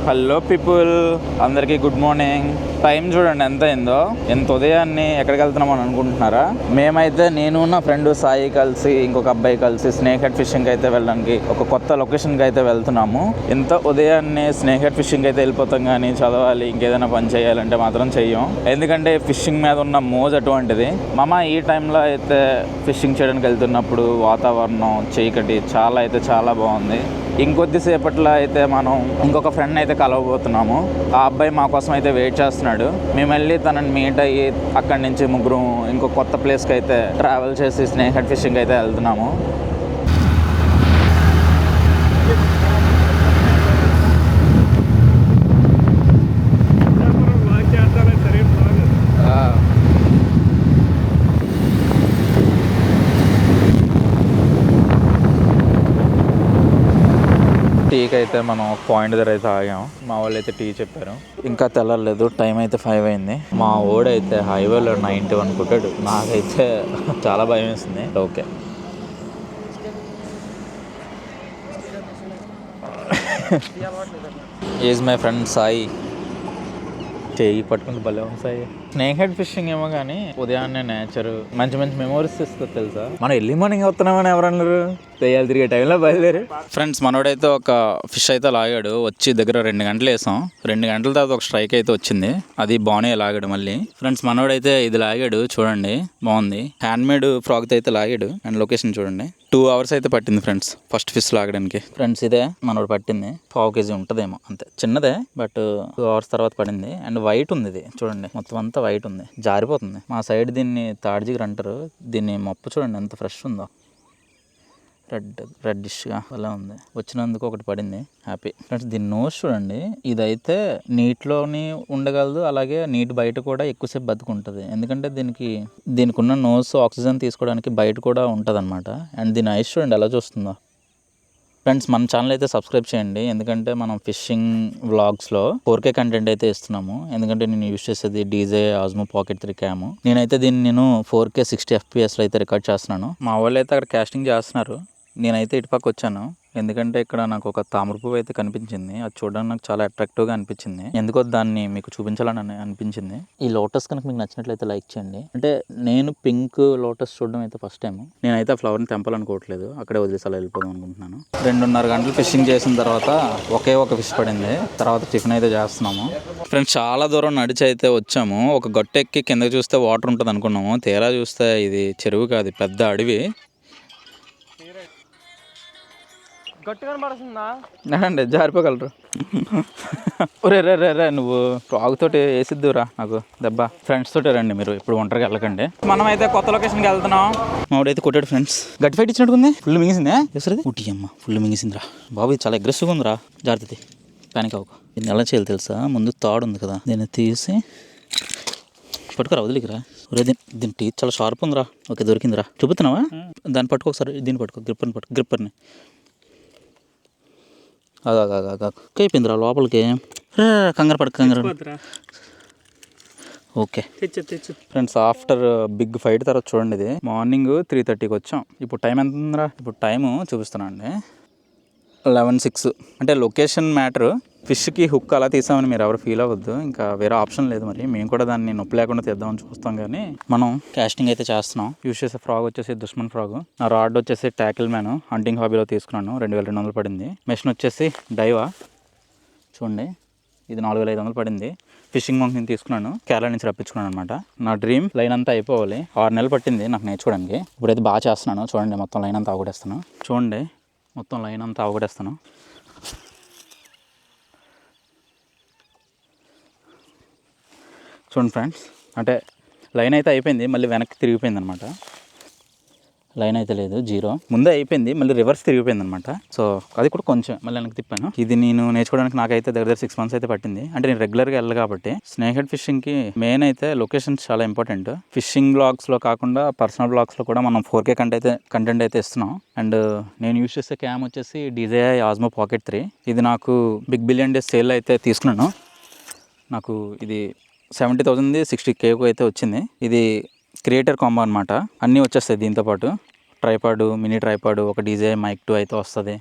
Hello people, అందరికీ good morning. Time చూడండి ఎంత అయిందో. ఎంత ఉదయాన్నే ఎక్కడికి వెళ్తున్నామని అనుకుంటున్నారా? మేమైతే నేను నా ఫ్రెండ్ సాయి కలిసి ఇంకొక అబ్బాయి కలిసి స్నేక్ హెడ్ ఫిషింగ్ అయితే వెళ్ళడానికి ఒక కొత్త లొకేషన్కి అయితే వెళ్తున్నాము. ఇంత ఉదయాన్నే స్నేక్ హెడ్ ఫిషింగ్ అయితే వెళ్ళిపోతాం, కానీ చదవాలి ఇంకేదైనా పని చేయాలంటే మాత్రం చెయ్యం. ఎందుకంటే ఫిషింగ్ మీద ఉన్న మోజ్ అటువంటిది. మామ ఈ టైంలో అయితే ఫిషింగ్ చేయడానికి వెళ్తున్నప్పుడు వాతావరణం చీకటి చాలా బాగుంది. ఇంకొద్దిసేపట్లో అయితే మనం ఇంకొక ఫ్రెండ్ అయితే కలవబోతున్నాము. ఆ అబ్బాయి మా కోసం అయితే వెయిట్ చేస్తున్నాడు. మేము వెళ్ళి తనని మీట్ అయ్యి అక్కడి నుంచి ముగ్గురు ఇంకో కొత్త ప్లేస్కి అయితే ట్రావెల్ చేసి స్నేక్ హెడ్ ఫిషింగ్ అయితే వెళ్తున్నాము. టీకి అయితే మనం పాయింట్ దగ్గర అయితే ఆగాం. మా వాళ్ళు అయితే టీ చెప్పారు. ఇంకా తెల్లలేదు, టైం అయితే 5 అయింది. మా ఓడైతే హైవేలో 91 కొట్టాడు. నాకైతే చాలా భయం వేస్తుంది. Okay, is my friend Sai. చేయి పట్టుకుంటే భలే ఉంది సాయి. స్నేక్ హెడ్ ఫిషింగ్ ఏమో కానీ ఉదయాన్నే నేచర్ మంచి మెమోరీస్ ఇస్తుంది తెలుసా. మనం ఎర్లీ మార్నింగ్ వస్తున్నామని ఎవరన్నారు? తెయ్యాలి తిరిగే టైంలో బయలుదేరి. ఫ్రెండ్స్, మనోడైతే ఒక ఫిష్ అయితే లాగాడు. వచ్చి దగ్గర 2 గంటలు వేసాం. 2 గంటల తర్వాత ఒక స్ట్రైక్ అయితే వచ్చింది. అది బాగానే లాగాడు మళ్ళీ. ఫ్రెండ్స్, మనోడైతే ఇది లాగాడు చూడండి, బాగుంది. హ్యాండ్ మేడ్ ఫ్రాక్ అయితే లాగాడు. అండ్ లొకేషన్ చూడండి. 2 hours అయితే పట్టింది ఫ్రెండ్స్ ఫస్ట్ ఫిష్ లాగడానికి. ఫ్రెండ్స్, ఇదే మనోడు పట్టింది. 1/2 kg ఉంటుందేమో, అంతే చిన్నదే. బట్ 2 hours తర్వాత పడింది. అండ్ వైట్ ఉంది ఇది చూడండి, మొత్తం అంతా వైట్ ఉంది, జారిపోతుంది. మా సైడ్ దీన్ని తాడిజిగర్ అంటారు. దీన్ని మొప్పు చూడండి ఎంత ఫ్రెష్ ఉందో, రెడ్డిష్గా అలా ఉంది. వచ్చినందుకు ఒకటి పడింది, హ్యాపీ. ఫ్రెండ్స్, దీని నోస్ చూడండి. ఇదైతే నీటిలోని ఉండగలదు, అలాగే నీటి బయట కూడా ఎక్కువసేపు బతుకుంటుంది. ఎందుకంటే దీనికి ఉన్న నోస్ ఆక్సిజన్ తీసుకోవడానికి బయట కూడా ఉంటుంది అనమాట. అండ్ దీని ఐస్ చూడండి ఎలా చూస్తుందో. ఫ్రెండ్స్, మన ఛానల్ అయితే సబ్స్క్రైబ్ చేయండి. ఎందుకంటే మనం ఫిషింగ్ వ్లాగ్స్లో 4K కంటెంట్ అయితే ఇస్తున్నాము. ఎందుకంటే నేను యూజ్ చేసేది DJI Osmo Pocket 3 క్యామ్. నేనైతే దీన్ని 4K 60 FPSలో అయితే రికార్డ్ చేస్తున్నాను. మా వాళ్ళు అయితే అక్కడ కాస్టింగ్ చేస్తున్నారు. నేనైతే ఇటుపక్క వచ్చాను. ఎందుకంటే ఇక్కడ నాకు ఒక తామర పువ్వు అయితే కనిపించింది. అది చూడడానికి నాకు చాలా అట్రాక్టివ్గా అనిపించింది. ఎందుకో దాన్ని మీకు చూపించాలని అనిపించింది. ఈ లోటస్ కనుక మీకు నచ్చినట్లయితే లైక్ చేయండి. అంటే నేను పింక్ లోటస్ చూడడం అయితే ఫస్ట్ టైం. నేనైతే ఆ ఫ్లవర్ని తెంపాలనుకోవట్లేదు, అక్కడే వదిలేసి అలా వెళ్ళిపోదాం అనుకుంటున్నాను. 2.5 గంటలు ఫిషింగ్ చేసిన తర్వాత ఒకే ఒక ఫిష్ పడింది. తర్వాత టిఫిన్ అయితే చేస్తున్నాము. ఫ్రెండ్స్, చాలా దూరం నడిచి అయితే వచ్చాము. ఒక గట్టు ఎక్కి కిందకి చూస్తే వాటర్ ఉంటుంది అనుకున్నాము. తీరా చూస్తే ఇది చెరువు కాదు, పెద్ద అడవి. అండి జారిపోగలరు. రే రే రే రే నువ్వు ఫ్రాగ్తోటి వేసిద్దురా నాకు దెబ్బ. ఫ్రెండ్స్ తోటి రండి, మీరు ఇప్పుడు ఒంటరికి వెళ్ళకండి. మనం అయితే కొత్త లొకేషన్కి వెళ్తున్నాం. మావిడైతే కొట్టాడు ఫ్రెండ్స్. గట్టి ఫైట్ ఇచ్చినట్టుకుంది. ఫుల్ మింగిసిందే ఎసరిది. ఉట్టి అమ్మ ఫుల్ మింగిసిందిరా బాబు. ఇది చాలా అగ్రెసివ్గా ఉందిరా. జాగ్రత్త, ప్యానిక్ అవ్వకు. దీన్ని ఎలా చేయాలి తెలుసా? ముందు తాడు ఉంది కదా, దీన్ని తీసి పట్టుకురా, వదిలికిరా. దీని టీత్ చాలా షార్ప్ ఉందిరా. ఓకే, దొరికిందిరా. చూపుతున్నావా? దాన్ని పట్టుకో ఒకసారి. దీన్ని పట్టుకో, గ్రిప్పర్ని. అయిపోయిందిరా లోపలికి. కంగారు పడక. Okay friends, after big fight తర్వాత చూడండి, ఇది మార్నింగ్ 3:30కి వచ్చాం. ఇప్పుడు టైం ఎంత ఉందిరా? ఇప్పుడు టైము చూపిస్తున్నా అండి, 11:06. అంటే లొకేషన్ మ్యాటర్. ఫిష్కి హుక్ అలా తీసామని మీరు ఎవరు ఫీల్ అవ్వద్దు. ఇంకా వేరే ఆప్షన్ లేదు. మరి మేము కూడా దాన్ని నొప్పి లేకుండా తీద్దామని చూస్తాం, కానీ మనం కాస్టింగ్ అయితే చేస్తున్నాం. యూజ్ చేసే ఫ్రాగ్ వచ్చేసి దుష్మన్ ఫ్రాగ్. నా రాడ్ వచ్చేసి ట్యాకిల్ మ్యాన్ హంటింగ్ హాబీలో తీసుకున్నాను. 2200 పడింది. మెషిన్ వచ్చేసి డైవా చూడండి, ఇది 4500 పడింది. ఫిషింగ్ మంక్ నేను తీసుకున్నాను, కేరళ నుంచి రప్పించుకున్నాను అనమాట. నా డ్రీమ్ లైన్ అంతా అయిపోవాలి. 6 నెలలు పట్టింది నాకు నేర్చుకోవడానికి. ఇప్పుడైతే బాగా చేస్తున్నాను. చూడండి, మొత్తం లైన్ అంతా అవగొట్టేస్తాను. చూడండి, మొత్తం లైన్ అంతా అవగొట్టేస్తాను. చూడండి ఫ్రెండ్స్, అంటే లైన్ అయితే అయిపోయింది, మళ్ళీ వెనక్కి తిరిగిపోయింది అనమాట. లైన్ అయితే లేదు, 0. ముందే అయిపోయింది, మళ్ళీ రివర్స్ తిరిగిపోయింది అనమాట. సో అది కూడా కొంచెం మళ్ళీ వెనక్కి తిప్పాను. ఇది నేను నేర్చుకోవడానికి నాకైతే దగ్గర 6 months అయితే పట్టింది. అంటే నేను రెగ్యులర్గా వెళ్ళాలి కాబట్టి. స్నేక్ హెడ్ ఫిషింగ్కి మెయిన్ అయితే లొకేషన్స్ చాలా ఇంపార్టెంట్. ఫిషింగ్ బ్లాగ్స్లో కాకుండా పర్సనల్ బ్లాగ్స్లో కూడా మనం 4K కంటెంట్ అయితే ఇస్తున్నాం. అండ్ నేను యూజ్ చేసే క్యామ్ వచ్చేసి DJI Osmo Pocket 3. ఇది నాకు బిగ్ బిలియన్ డేస్ సేల్ అయితే తీసుకున్నాను. నాకు ఇది 70,000 60K అయితే వచ్చింది. ఇది క్రియేటర్ కాంబో అనమాట. అన్నీ వచ్చేస్తాయి దీంతోపాటు. ట్రైపాడు, మినీ ట్రైపాడు, ఒక DJI Mic 2 అయితే వస్తుంది.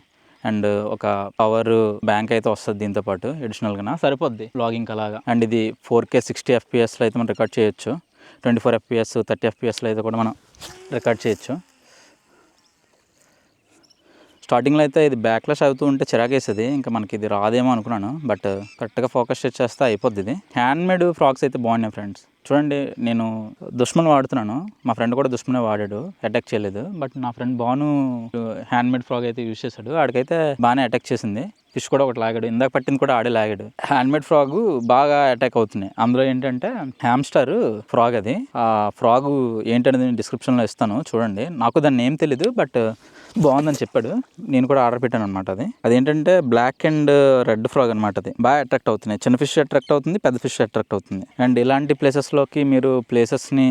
అండ్ ఒక పవర్ బ్యాంక్ అయితే వస్తుంది దీంతో పాటు అడిషనల్గా సరిపోద్ది బ్లాగింగ్ అలాగా. అండ్ ఇది 4K 60 FPS అయితే మనం రికార్డ్ చేయొచ్చు. 24 FPS 30 FPSలో అయితే కూడా మనం రికార్డ్ చేయొచ్చు. స్టార్టింగ్లో అయితే ఇది బ్యాక్లాష్ అవుతూ ఉంటే చిరాకేసేది, ఇంకా మనకి ఇది రాదేమో అనుకున్నాను. బట్ కరెక్ట్గా ఫోకస్ చేస్తే అయిపోద్ది. ఇది హ్యాండ్మేడ్ ఫ్రాగ్స్ అయితే బాగున్నాయి ఫ్రెండ్స్. చూడండి, నేను దుష్మన్ వాడుతున్నాను, మా ఫ్రెండ్ కూడా దుష్మనే వాడాడు, అటాక్ చేయలేదు. బట్ నా ఫ్రెండ్ బాను హ్యాండ్మేడ్ ఫ్రాగ్ అయితే యూజ్ చేశాడు, ఆడికైతే బాగానే అటాక్ చేసింది. ఫిష్ కూడా ఒకటి లాగాడు, ఇందాక పట్టింది కూడా ఆడే లాగాడు. హ్యాండ్మేడ్ ఫ్రాగ్ బాగా అటాక్ అవుతున్నాయి. అందులో ఏంటంటే హ్యామ్స్టర్ ఫ్రాగ్, అది ఆ ఫ్రాగ్ ఏంటనేది నేను డిస్క్రిప్షన్లో ఇస్తాను చూడండి. నాకు దాన్ని ఏం తెలీదు, బట్ బాగుందని చెప్పాడు. నేను కూడా ఆర్డర్ పెట్టాను అనమాట. అదేంటంటే బ్లాక్ అండ్ రెడ్ ఫ్రాగ్ అనమాట. అది బాగా అట్రాక్ట్ అవుతున్నాయి. చిన్న ఫిష్ అట్రాక్ట్ అవుతుంది, పెద్ద ఫిష్ అట్రాక్ట్ అవుతుంది. అండ్ ఇలాంటి ప్లేసెస్లోకి మీరు ప్లేసెస్ని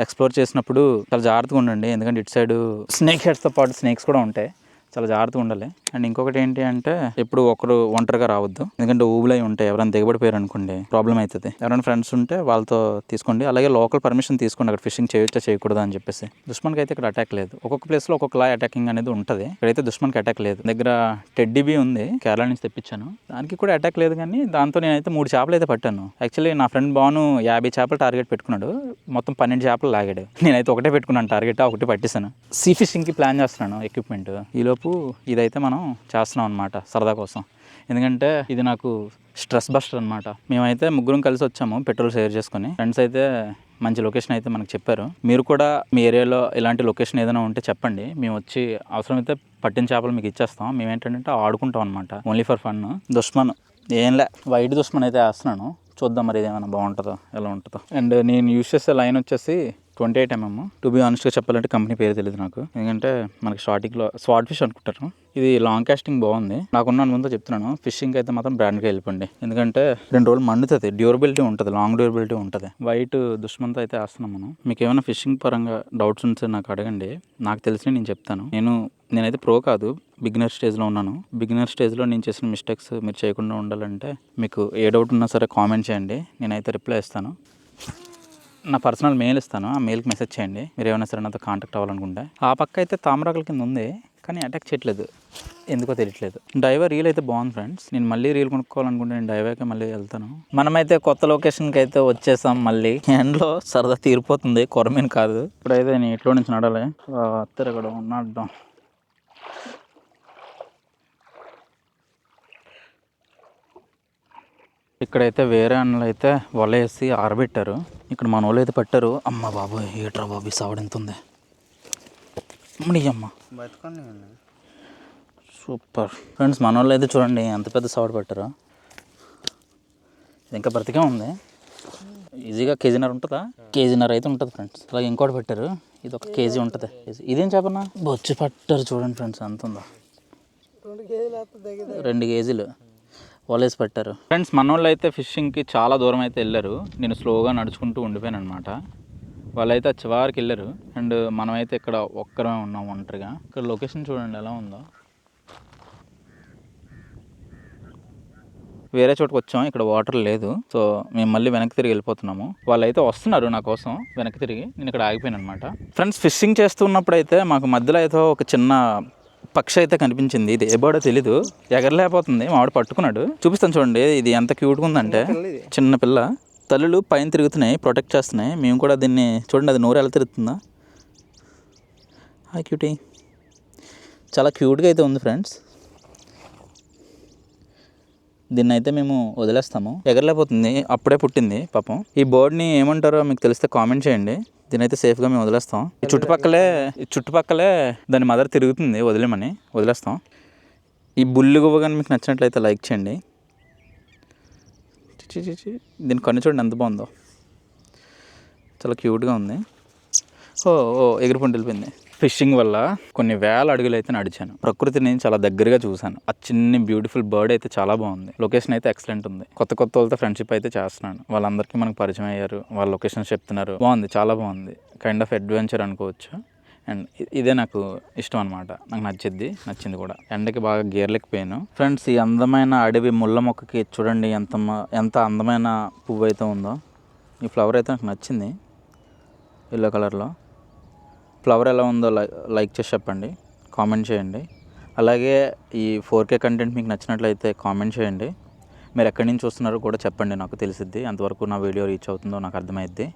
ఎక్స్ప్లోర్ చేసినప్పుడు చాలా జాగ్రత్తగా ఉండండి, ఎందుకంటే ఇటు సైడ్ స్నేక్ హెడ్స్తో పాటు స్నేక్స్ కూడా ఉంటాయి, చాలా జాగ్రత్తగా ఉండాలి. అండ్ ఇంకొకటి ఏంటి అంటే ఎప్పుడు ఒకరు ఒంటరిగా రావద్దు, ఎందుకంటే ఊబులై ఉంటాయి. ఎవరైనా దిగబడిపోయారు అనుకోండి ప్రాబ్లం అవుతుంది. ఎవరైనా ఫ్రెండ్స్ ఉంటే వాళ్ళతో తీసుకోండి. అలాగే లోకల్ పర్మిషన్ తీసుకోండి, అక్కడ ఫిషింగ్ చేయొచ్చా చేయకూడదా అని చెప్పేసి. దుష్మన్కి అయితే ఇక్కడ అటాక్ లేదు. ఒక్కొక్క ప్లేస్లో ఒక్కొక్కలా అటాకింగ్ అనేది ఉంటుంది. ఇక్కడైతే దుష్మన్కి అటాక్ లేదు. దగ్గర టెడ్డీ బీ ఉంది, కేరళ నుంచి తెప్పించాను, దానికి కూడా అటాక్ లేదు. కానీ దాంతో నేనైతే 3 చేపలు అయితే పట్టాను. యాక్చువల్లీ నా ఫ్రెండ్ బాను 50 చేపలు టార్గెట్ పెట్టుకున్నాడు, మొత్తం 12 చేపలు లాగాడు. నేనైతే ఒకటే పెట్టుకున్నాను టార్గెట్, ఒకటి పట్టేశాను. సీ ఫిషింగ్కి ప్లాన్ చేస్తున్నాను ఎక్విప్మెంట్. ఈలోపు ఇదైతే మనం చేస్తున్నాం అనమాట సరదా కోసం, ఎందుకంటే ఇది నాకు స్ట్రెస్ బస్టర్ అనమాట. మేమైతే ముగ్గురం కలిసి వచ్చాము పెట్రోల్ షేర్ చేసుకొని. ఫ్రెండ్స్ అయితే మంచి లొకేషన్ అయితే మనకు చెప్పారు. మీరు కూడా మీ ఏరియాలో ఇలాంటి లొకేషన్ ఏదైనా ఉంటే చెప్పండి, మేము వచ్చి అవసరమైతే పట్టిన చేపలు మీకు ఇచ్చేస్తాం. మేము ఏంటంటే ఆడుకుంటాం అనమాట, ఓన్లీ ఫర్ ఫన్. దుష్మన్ ఏంలే, వైట్ దుష్మన్ అయితే వేస్తున్నాను, చూద్దాం మరి ఇదేమైనా బాగుంటుందో ఎలా ఉంటుందో. అండ్ నేను యూస్ చేసే లైన్ వచ్చేసి 28mm. టు బీ ఆనెస్ట్గా చెప్పాలంటే కంపెనీ పేరు తెలియదు నాకు, ఎందుకంటే మనకి స్టార్టింగ్లో స్వాట్ ఫిష్ అనుకుంటారు. ఇది లాంగ్ కాస్టింగ్ బాగుంది. నాకున్న ముందు చెప్తున్నాను, ఫిషింగ్ అయితే మాత్రం బ్రాండ్గా వెళ్ళిపోండి, ఎందుకంటే 2 రోజులు మండుతుంది, డ్యూరబిలిటీ ఉంటుంది, లాంగ్ డ్యూరబిలిటీ ఉంటుంది. వైట్ దుష్మన్తో అయితే వేస్తున్నాం మనం. మీకు ఏమైనా ఫిషింగ్ పరంగా డౌట్స్ ఉంటే నాకు అడగండి, నాకు తెలిసి నేను చెప్తాను. నేనైతే ప్రో కాదు, బిగినర్ స్టేజ్లో ఉన్నాను. బిగినర్ స్టేజ్లో నేను చేసిన మిస్టేక్స్ మీరు చేయకుండా ఉండాలంటే మీకు ఏ డౌట్ ఉన్నా సరే కామెంట్ చేయండి, నేనైతే రిప్లై ఇస్తాను. నా పర్సనల్ మెయిల్ ఇస్తాను, ఆ మెయిల్కి మెసేజ్ చేయండి మీరు ఏమైనా సరే నాతో కాంటాక్ట్ అవ్వాలనుకుంటే. ఆ పక్క అయితే తామరాకుల కింద ఉంది, కానీ అటాక్ చేయట్లేదు, ఎందుకో తెలియట్లేదు. డైవర్ రీల్ అయితే బాగుంది ఫ్రెండ్స్. నేను మళ్ళీ రీల్ కొనుక్కోవాలనుకుంటే నేను డైవర్కి మళ్ళీ వెళ్తాను. మనమైతే కొత్త లొకేషన్కి అయితే వచ్చేసాం. మళ్ళీ ఎండ్లో సరదా తీరిపోతుంది, కొరమీన్ కాదు. ఇప్పుడైతే నేను ఇట్లో నుంచి నడాలి, తిరగడం నడడం. ఇక్కడైతే వేరే అన్నలు అయితే వల వేసి ఆరబెట్టారు, ఇక్కడ మన వాళ్ళు అయితే పట్టారు. అమ్మ బాబు, ఏట్రా బాబు సావడం ఎంత ఉంది అమ్మ. సూపర్ ఫ్రెండ్స్, మన వాళ్ళు అయితే చూడండి ఎంత పెద్ద సవాడు పట్టారో. ఇది ఇంకా బ్రతికే ఉంది, ఈజీగా 1.5 కేజీ ఉంటుందా, 1.5 కేజీ అయితే ఉంటుంది ఫ్రెండ్స్. అలాగే ఇంకోటి పెట్టారు, ఇది 1 కేజీ ఉంటుంది. ఇదేం చెప్పనా, బొచ్చి పట్టారు చూడండి ఫ్రెండ్స్, ఎంత ఉందో, 2 కేజీలు వలేసి పెట్టారు. ఫ్రెండ్స్, మన వాళ్ళు అయితే ఫిషింగ్కి చాలా దూరం అయితే వెళ్ళారు, నేను స్లోగా నడుచుకుంటూ ఉండిపోయాను అనమాట. వాళ్ళైతే చివరికి వెళ్ళారు, అండ్ మనమైతే ఇక్కడ ఒక్కరమే ఉన్నాం ఒంటరిగా. ఇక్కడ లొకేషన్ చూడండి ఎలా ఉందో. వేరే చోటుకు వచ్చాం, ఇక్కడ వాటర్ లేదు, సో మేము మళ్ళీ వెనక్కి తిరిగి వెళ్ళిపోతున్నాము. వాళ్ళైతే వస్తున్నారు నా కోసం వెనక్కి తిరిగి, నేను ఇక్కడ ఆగిపోయాను అనమాట. ఫ్రెండ్స్, ఫిషింగ్ చేస్తున్నప్పుడు అయితే మాకు మధ్యలో అయితే ఒక చిన్న పక్షి అయితే కనిపించింది. ఇది ఏ బర్డో తెలీదు, ఎగరలేకపోతుంది. మావాడు పట్టుకున్నాడు, చూపిస్తాను చూడండి. ఇది ఎంత క్యూట్గా ఉందంటే, చిన్న పిల్ల, తల్లులు పైన తిరుగుతున్నాయి, ప్రొటెక్ట్ చేస్తున్నాయి. మేము కూడా దీన్ని చూడండి, అది నోరు ఎలా తిరుగుతుందా. హాయ్ క్యూటీ, చాలా క్యూట్గా అయితే ఉంది ఫ్రెండ్స్. దీన్ని అయితే మేము వదిలేస్తాము, ఎగరలేకపోతుంది, అప్పుడే పుట్టింది పాపం. ఈ బర్డ్ని ఏమంటారో మీకు తెలిస్తే కామెంట్ చేయండి. దీని అయితే సేఫ్గా మేము వదిలేస్తాం. ఈ చుట్టుపక్కలే దాని మదర్ తిరుగుతుంది, వదిలేస్తాం. ఈ బుల్లి గువ్వ కానీ మీకు నచ్చినట్లయితే లైక్ చేయండి. దీని కన్ను చూడండి ఎంత బాగుందో, చాలా క్యూట్గా ఉంది. ఎగిరిపోండి వెళ్ళిపోయింది. ఫిషింగ్ వల్ల కొన్ని వేల అడుగులు అయితే నడిచాను, ప్రకృతిని చాలా దగ్గరగా చూశాను. ఆ చిన్ని బ్యూటిఫుల్ బర్డ్ అయితే చాలా బాగుంది. లొకేషన్ అయితే ఎక్సలెంట్ ఉంది. కొత్త వాళ్ళతో ఫ్రెండ్షిప్ అయితే చేస్తున్నాను, వాళ్ళందరికీ మనకు పరిచయం అయ్యారు, వాళ్ళ లొకేషన్ చెప్తున్నారు. బాగుంది, చాలా బాగుంది. కైండ్ ఆఫ్ అడ్వెంచర్ అనుకోవచ్చు. అండ్ ఇదే నాకు ఇష్టం అనమాట, నాకు నచ్చింది కూడా. ఎండకి బాగా గేర్లెక్కిపోయాను ఫ్రెండ్స్. ఈ అందమైన అడవి ముళ్ళ మొక్కకి చూడండి ఎంత అందమైన పువ్వు అయితే ఉందో. ఈ ఫ్లవర్ అయితే నాకు నచ్చింది, ఎల్లో కలర్లో. ఫ్లవర్ ఎలా ఉందో లైక్ చేసి చెప్పండి, కామెంట్ చేయండి. అలాగే ఈ 4K కంటెంట్ మీకు నచ్చినట్లయితే కామెంట్ చేయండి. మీరు ఎక్కడి నుంచి చూస్తున్నారో కూడా చెప్పండి, నాకు తెలిసిద్ది. అంతవరకు నా వీడియో రీచ్ అవుతుందో నాకు అర్థమైద్ది.